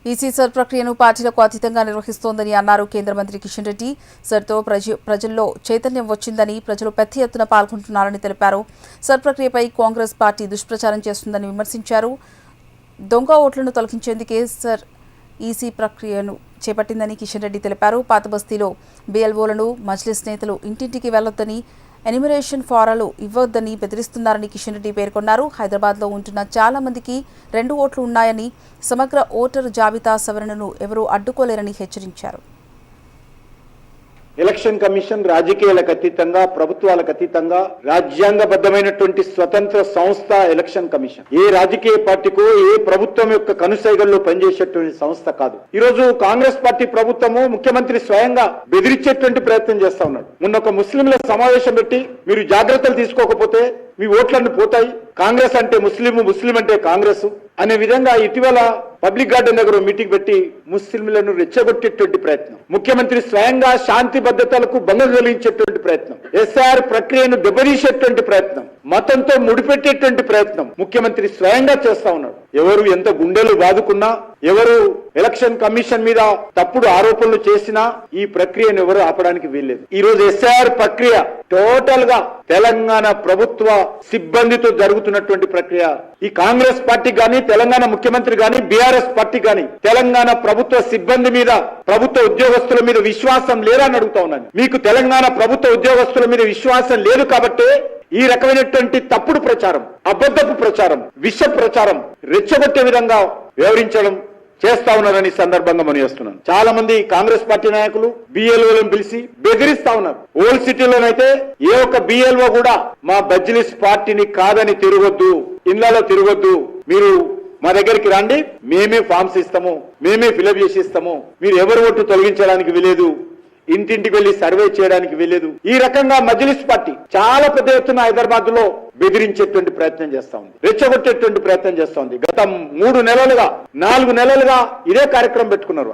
EC sir ప్రక్రియను పార్టీలకు అతీతంగా నిర్వహిస్తోందని అన్నారు కేంద్ర మంత్రి కిషన్ రెడ్డి. సర్తో ప్రజల్లో చైతన్యం వచ్చిందని, ప్రజలు పెద్ద ఎత్తున పాల్గొంటున్నారని తెలిపారు. సర్ ప్రక్రియపై కాంగ్రెస్ పార్టీ దుష్ప్రచారం చేస్తుందని విమర్శించారు. దొంగ ఓట్లను తొలగించేందుకే సర్ ఈసీ ప్రక్రియను చేపట్టిందని కిషన్ రెడ్డి తెలిపారు. పాత బస్తీలో బీఎల్ఓలను మజ్లిస్ నేతలు ఇంటింటికి వెళ్లొద్దని, ఎన్యూమరేషన్ ఫారాలు ఇవ్వొద్దని బెదిరిస్తున్నారని కిషన్ రెడ్డి పేర్కొన్నారు. హైదరాబాద్లో ఉంటున్న చాలా మందికి 2 ఓట్లు ఉన్నాయని, సమగ్ర ఓటరు జాబితా సవరణను ఎవరూ అడ్డుకోలేరని హెచ్చరించారు. ఎలక్షన్ కమిషన్ రాజకీయాలకు అతీతంగా, ప్రభుత్వాలకు అతీతంగా రాజ్యాంగబద్ధమైనటువంటి స్వతంత్ర సంస్థ ఎలక్షన్ కమిషన్. ఏ రాజకీయ పార్టీకో, ఏ ప్రభుత్వం యొక్క కనుసైగల్లో పనిచేసేటువంటి సంస్థ కాదు. ఈ రోజు కాంగ్రెస్ పార్టీ ప్రభుత్వము, ముఖ్యమంత్రి స్వయంగా బెదిరించేటువంటి ప్రయత్నం చేస్తా ఉన్నాడు. మొన్న ఒక ముస్లింల సమావేశం పెట్టి మీరు జాగ్రత్తలు తీసుకోకపోతే మీ ఓట్లన్నీ పోతాయి, కాంగ్రెస్ అంటే ముస్లిం అంటే కాంగ్రెస్ అనే విధంగా ఇటీవల పబ్లిక్ గార్డెన్ దగ్గర మీటింగ్ పెట్టి ముస్లింలను రెచ్చగొట్టేటువంటి ప్రయత్నం, ముఖ్యమంత్రి స్వయంగా శాంతి భద్రతలకు భంగం కలిగించేటువంటి ప్రయత్నం, ఎస్ఆర్ ప్రక్రియను దెబ్బతీసేటువంటి ప్రయత్నం, మతంతో ముడిపెట్టేటువంటి ప్రయత్నం ముఖ్యమంత్రి స్వయంగా చేస్తా ఉన్నాడు. ఎవరు ఎంత గుండెలు బాదుకున్నా, ఎవరు ఎలక్షన్ కమిషన్ మీద తప్పుడు ఆరోపణలు చేసినా ఈ ప్రక్రియను ఎవరు ఆపడానికి వీల్లేదు. ఈ రోజు ఎస్ఆర్ ప్రక్రియ టోటల్ గా తెలంగాణ ప్రభుత్వ సిబ్బందితో జరుగుతున్నటువంటి ప్రక్రియ. ఈ కాంగ్రెస్ పార్టీ గాని, తెలంగాణ ముఖ్యమంత్రి గాని, బీఆర్ఎస్ పార్టీ గాని తెలంగాణ ప్రభుత్వ సిబ్బంది మీద, ప్రభుత్వ ఉద్యోగస్తుల మీద విశ్వాసం లేదని అడుగుతా ఉన్నాను. మీకు తెలంగాణ ప్రభుత్వ ఉద్యోగస్తుల మీద విశ్వాసం లేదు కాబట్టి ఈ రకమైనటువంటి తప్పుడు ప్రచారం, అబద్ధపు ప్రచారం, విష ప్రచారం, రెచ్చగొట్టే విధంగా వ్యవహరించడం చేస్తా ఉన్నారని సందర్భంగా మనం చేస్తున్నాను. చాలా మంది కాంగ్రెస్ పార్టీ నాయకులు బిఎల్ఓలను పిలిచి బెదిరిస్తా ఉన్నారు. ఓల్డ్ సిటీలోనైతే ఏ ఒక్క బిఎల్ఓ కూడా మా బజ్లిస్ పార్టీని కాదని తిరగొద్దు, ఇళ్లలో తిరగొద్దు, మీరు మా దగ్గరికి రండి, మేమే ఫామ్స్ ఇస్తాము, మేమే ఫిలప్ చేసి ఇస్తాము, మీరు ఎవరు ఓటు తొలగించడానికి వీలేదు, ఇంటింటికి వెళ్లి సర్వే చేయడానికి వీలేదు. ఈ రకంగా మజ్లిస్ పార్టీ చాలా పెద్ద ఎత్తున హైదరాబాద్ లో బెదిరించేటువంటి ప్రయత్నం చేస్తా ఉంది, రెచ్చగొట్టేటువంటి ప్రయత్నం చేస్తా ఉంది. గత 3 నెలలుగా 4 నెలలుగా ఇదే కార్యక్రమం పెట్టుకున్నారు.